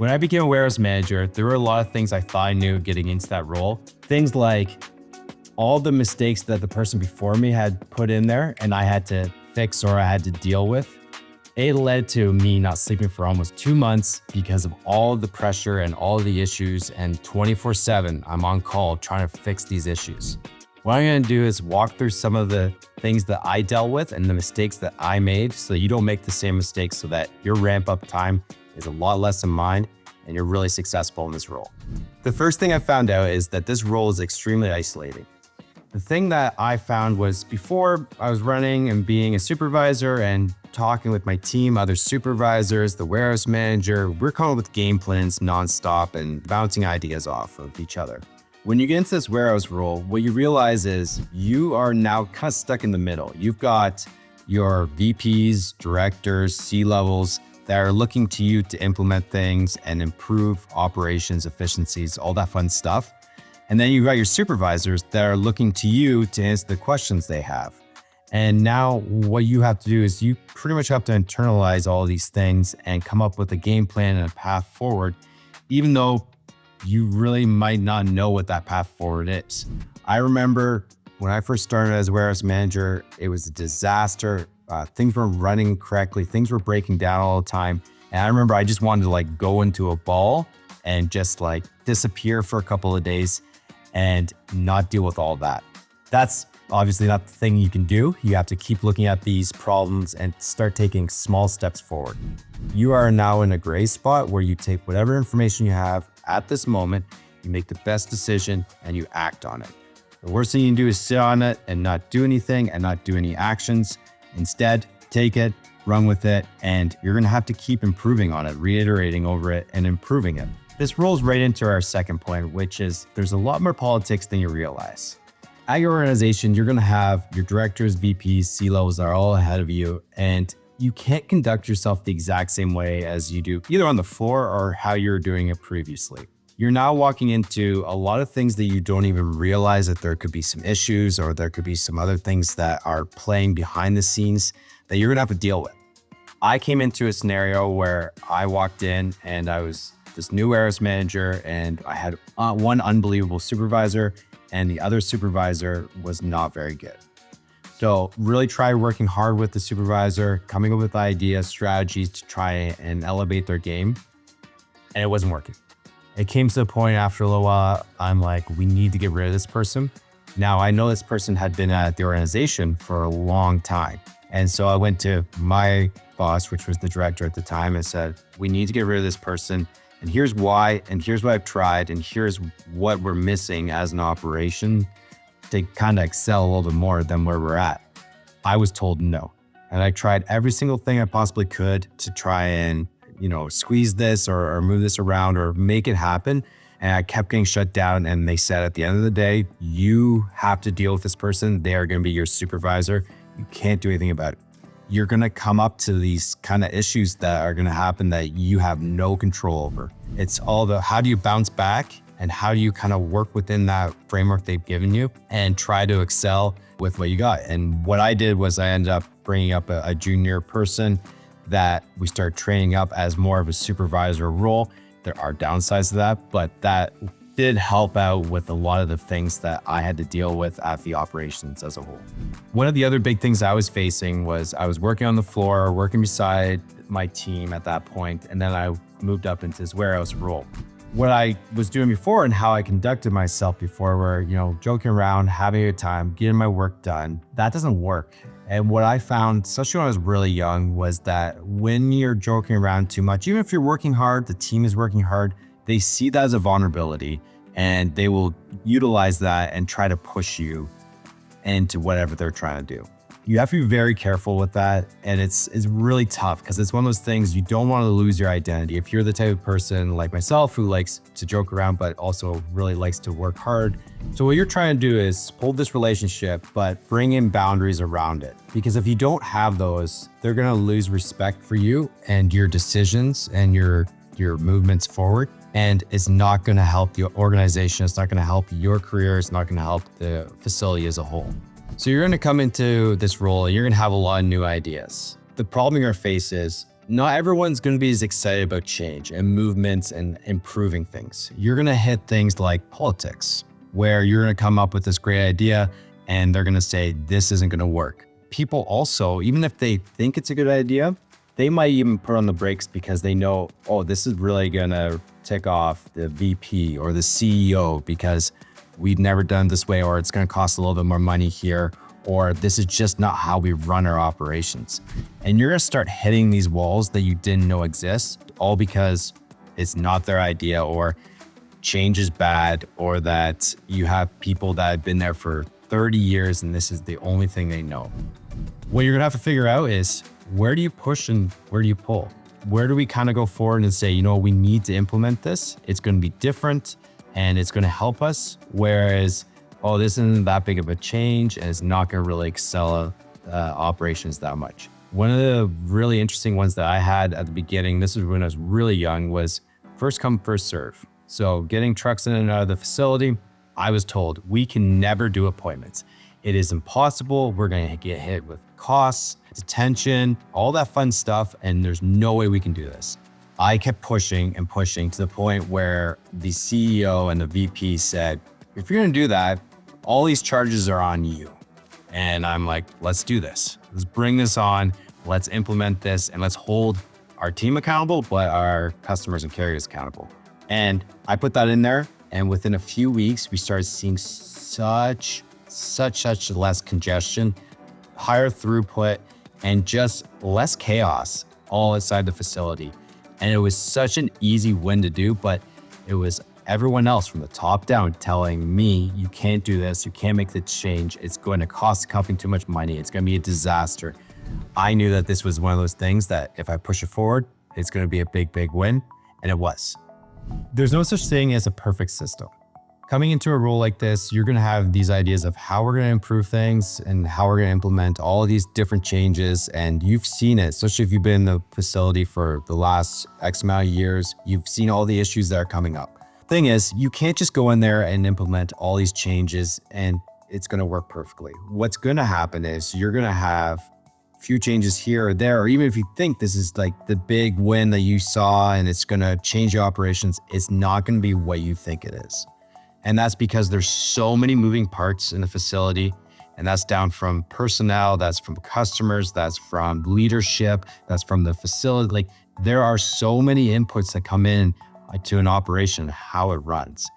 When I became a warehouse manager, there were a lot of things I thought I knew getting into that role. Things like all the mistakes that the person before me had put in there and I had to fix or I had to deal with. It led to me not sleeping for almost 2 months because of all the pressure and all the issues, and 24/7, I'm on call trying to fix these issues. What I'm gonna do is walk through some of the things that I dealt with and the mistakes that I made so that you don't make the same mistakes, so that your ramp up time is a lot less than mine and you're really successful in this role. The first thing I found out is that this role is extremely isolating. The thing that I found was, before I was running and being a supervisor and talking with my team, other supervisors, the warehouse manager, we're coming up with game plans nonstop and bouncing ideas off of each other. When you get into this warehouse role, what you realize is you are now kind of stuck in the middle. You've got your VPs, directors, C-levels that are looking to you to implement things and improve operations, efficiencies, all that fun stuff. And then you've got your supervisors that are looking to you to answer the questions they have. And now what you have to do is you pretty much have to internalize all of these things and come up with a game plan and a path forward, even though you really might not know what that path forward is. I remember when I first started as a warehouse manager, it was a disaster. Things weren't running correctly. Things were breaking down all the time. And I remember I just wanted to go into a ball and just disappear for a couple of days and not deal with all that. That's obviously not the thing you can do. You have to keep looking at these problems and start taking small steps forward. You are now in a gray spot where you take whatever information you have at this moment, you make the best decision and you act on it. The worst thing you can do is sit on it and not do anything and not do any actions. Instead, take it, run with it, and you're gonna have to keep improving on it, reiterating over it and improving it. This rolls right into our second point, which is there's a lot more politics than you realize. At your organization, you're gonna have your directors, VPs, C-levels are all ahead of you, and you can't conduct yourself the exact same way as you do either on the floor or how you were doing it previously. You're now walking into a lot of things that you don't even realize that there could be some issues or there could be some other things that are playing behind the scenes that you're gonna have to deal with. I came into a scenario where I walked in and I was this new warehouse manager and I had one unbelievable supervisor and the other supervisor was not very good. So really try working hard with the supervisor, coming up with ideas, strategies to try and elevate their game. And it wasn't working. It came to the point after a little while, I'm like, we need to get rid of this person. Now I know this person had been at the organization for a long time. And so I went to my boss, which was the director at the time, and said, we need to get rid of this person. And here's why, and here's what I've tried, and here's what we're missing as an operation to kind of excel a little bit more than where we're at. I was told no. And I tried every single thing I possibly could to try and, squeeze this or move this around or make it happen. And I kept getting shut down. And they said, at the end of the day, you have to deal with this person. They are going to be your supervisor. You can't do anything about it. You're going to come up to these kind of issues that are going to happen that you have no control over. It's all the, how do you bounce back and how do you kind of work within that framework they've given you and try to excel with what you got. And what I did was I ended up bringing up a junior person that we start training up as more of a supervisor role. There are downsides to that, but that did help out with a lot of the things that I had to deal with at the operations as a whole. One of the other big things I was facing was I was working on the floor, working beside my team at that point, and then I moved up into this warehouse role. What I was doing before and how I conducted myself before were, joking around, having a good time, getting my work done. That doesn't work. And what I found, especially when I was really young, was that when you're joking around too much, even if you're working hard, the team is working hard, they see that as a vulnerability and they will utilize that and try to push you into whatever they're trying to do. You have to be very careful with that. And it's really tough because it's one of those things you don't want to lose your identity. If you're the type of person like myself who likes to joke around, but also really likes to work hard. So what you're trying to do is hold this relationship, but bring in boundaries around it. Because if you don't have those, they're going to lose respect for you and your decisions and your movements forward. And it's not going to help the organization. It's not going to help your career. It's not going to help the facility as a whole. So you're going to come into this role and you're going to have a lot of new ideas. The problem you're going to face is not everyone's going to be as excited about change and movements and improving things. You're going to hit things like politics, where you're going to come up with this great idea and they're going to say, this isn't going to work. People also, even if they think it's a good idea, they might even put on the brakes because they know, oh, this is really going to tick off the VP or the CEO because we've never done it this way, or it's going to cost a little bit more money here, or this is just not how we run our operations. And you're going to start hitting these walls that you didn't know exist, all because it's not their idea, or change is bad, or that you have people that have been there for 30 years and this is the only thing they know. What you're going to have to figure out is, where do you push and where do you pull? Where do we kind of go forward and say, we need to implement this. It's going to be different and it's going to help us. Whereas, oh, this isn't that big of a change and it's not going to really excel operations that much. One of the really interesting ones that I had at the beginning, this is when I was really young, was first come, first serve. So getting trucks in and out of the facility, I was told we can never do appointments. It is impossible. We're going to get hit with costs, detention, all that fun stuff. And there's no way we can do this. I kept pushing and pushing to the point where the CEO and the VP said, if you're going to do that, all these charges are on you. And I'm like, let's do this. Let's bring this on. Let's implement this and let's hold our team accountable, but our customers and carriers accountable. And I put that in there. And within a few weeks, we started seeing such less congestion, higher throughput, and just less chaos all inside the facility. And it was such an easy win to do, but it was everyone else from the top down telling me, you can't do this, you can't make the change, it's going to cost the company too much money, it's going to be a disaster. I knew that this was one of those things that if I push it forward, it's going to be a big win, and it was. There's no such thing as a perfect system. Coming into a role like this, you're going to have these ideas of how we're going to improve things and how we're going to implement all of these different changes. And you've seen it, especially if you've been in the facility for the last X amount of years, you've seen all the issues that are coming up. Thing is, you can't just go in there and implement all these changes and it's going to work perfectly. What's going to happen is you're going to have a few changes here or there, or even if you think this is like the big win that you saw and it's going to change your operations, it's not going to be what you think it is. And that's because there's so many moving parts in the facility. And that's down from personnel, that's from customers, that's from leadership, that's from the facility. Like, there are so many inputs that come in to an operation, how it runs.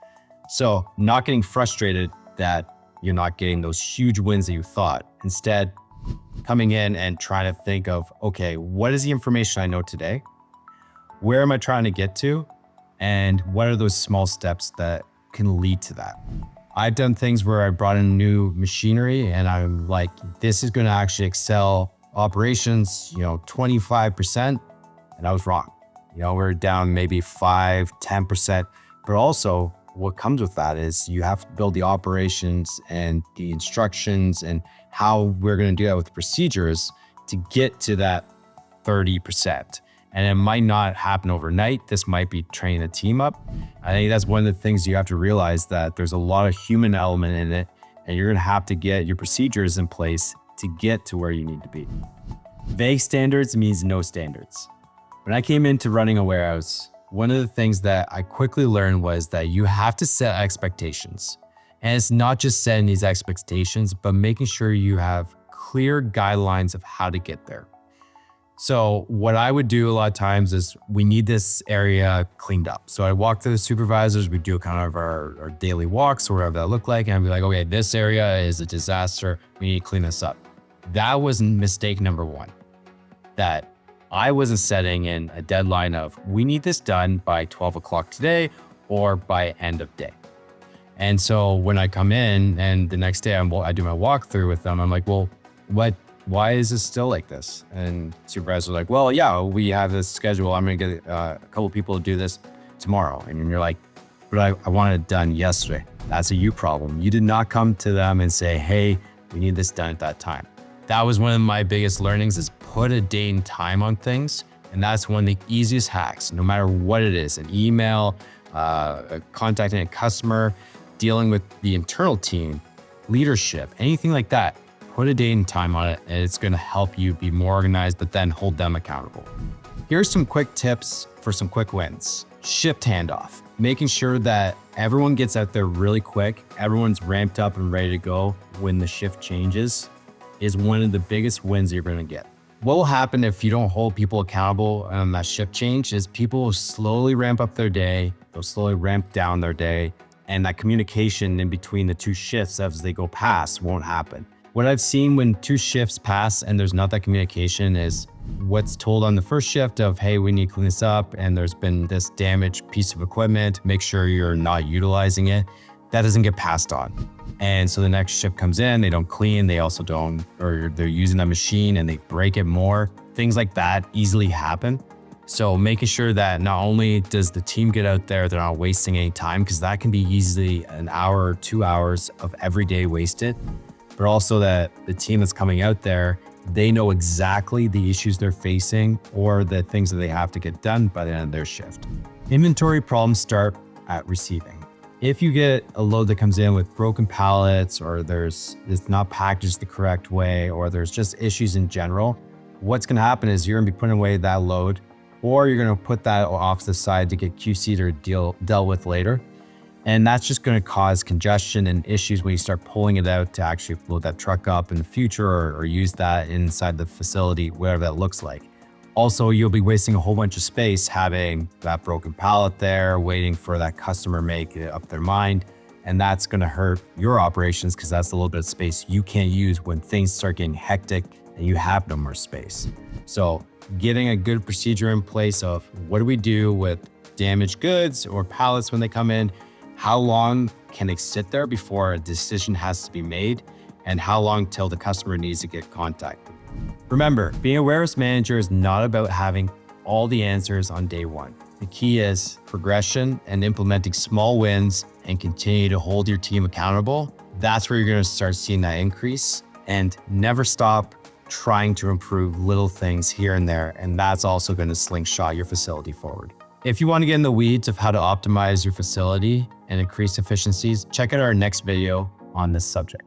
So not getting frustrated that you're not getting those huge wins that you thought. Instead, coming in and trying to think of, okay, what is the information I know today? Where am I trying to get to? And what are those small steps that can lead to that? I've done things where I brought in new machinery and I'm like, this is going to actually excel operations, 25%. And I was wrong. We're down maybe 5-10%. But also what comes with that is you have to build the operations and the instructions and how we're going to do that with procedures to get to that 30%. And it might not happen overnight. This might be training a team up. I think that's one of the things you have to realize, that there's a lot of human element in it, and you're gonna have to get your procedures in place to get to where you need to be. Vague standards means no standards. When I came into running a warehouse, one of the things that I quickly learned was that you have to set expectations. And it's not just setting these expectations, but making sure you have clear guidelines of how to get there. So what I would do a lot of times is, we need this area cleaned up. So I walk to the supervisors, we do kind of our daily walks or whatever that look like. And I'd be like, okay, this area is a disaster. We need to clean this up. That was mistake number one, that I wasn't setting in a deadline of, we need this done by 12 o'clock today or by end of day. And so when I come in and the next day I do my walkthrough with them, I'm like, well, why is this still like this? And supervisors are like, well, yeah, we have this schedule. I'm going to get a couple people to do this tomorrow. And you're like, but I wanted it done yesterday. That's a you problem. You did not come to them and say, hey, we need this done at that time. That was one of my biggest learnings, is put a date and time on things. And that's one of the easiest hacks, no matter what it is, an email, contacting a customer, dealing with the internal team, leadership, anything like that. Put a date and time on it, and it's going to help you be more organized, but then hold them accountable. Here's some quick tips for some quick wins. Shift handoff, making sure that everyone gets out there really quick. Everyone's ramped up and ready to go when the shift changes is one of the biggest wins you're going to get. What will happen if you don't hold people accountable on that shift change is people will slowly ramp up their day. They'll slowly ramp down their day. And that communication in between the two shifts as they go past won't happen. What I've seen when two shifts pass and there's not that communication is what's told on the first shift of, hey, we need to clean this up and there's been this damaged piece of equipment, make sure you're not utilizing it. That doesn't get passed on. And so the next shift comes in, they don't clean, they also don't, or they're using a machine and they break it more. Things like that easily happen. So making sure that not only does the team get out there, they're not wasting any time, because that can be easily an hour or 2 hours of every day wasted, but also that the team that's coming out there, they know exactly the issues they're facing or the things that they have to get done by the end of their shift. Inventory problems start at receiving. If you get a load that comes in with broken pallets, or it's not packaged the correct way, or there's just issues in general, what's gonna happen is you're gonna be putting away that load, or you're gonna put that off to the side to get QC'd or dealt with later. And that's just gonna cause congestion and issues when you start pulling it out to actually load that truck up in the future, or use that inside the facility, whatever that looks like. Also, you'll be wasting a whole bunch of space having that broken pallet there, waiting for that customer make up their mind. And that's gonna hurt your operations, because that's a little bit of space you can't use when things start getting hectic and you have no more space. So getting a good procedure in place of what do we do with damaged goods or pallets when they come in? How long can they sit there before a decision has to be made? And how long till the customer needs to get contacted? Remember, being a warehouse manager is not about having all the answers on day one. The key is progression and implementing small wins and continue to hold your team accountable. That's where you're going to start seeing that increase, and never stop trying to improve little things here and there. And that's also going to slingshot your facility forward. If you want to get in the weeds of how to optimize your facility and increase efficiencies, check out our next video on this subject.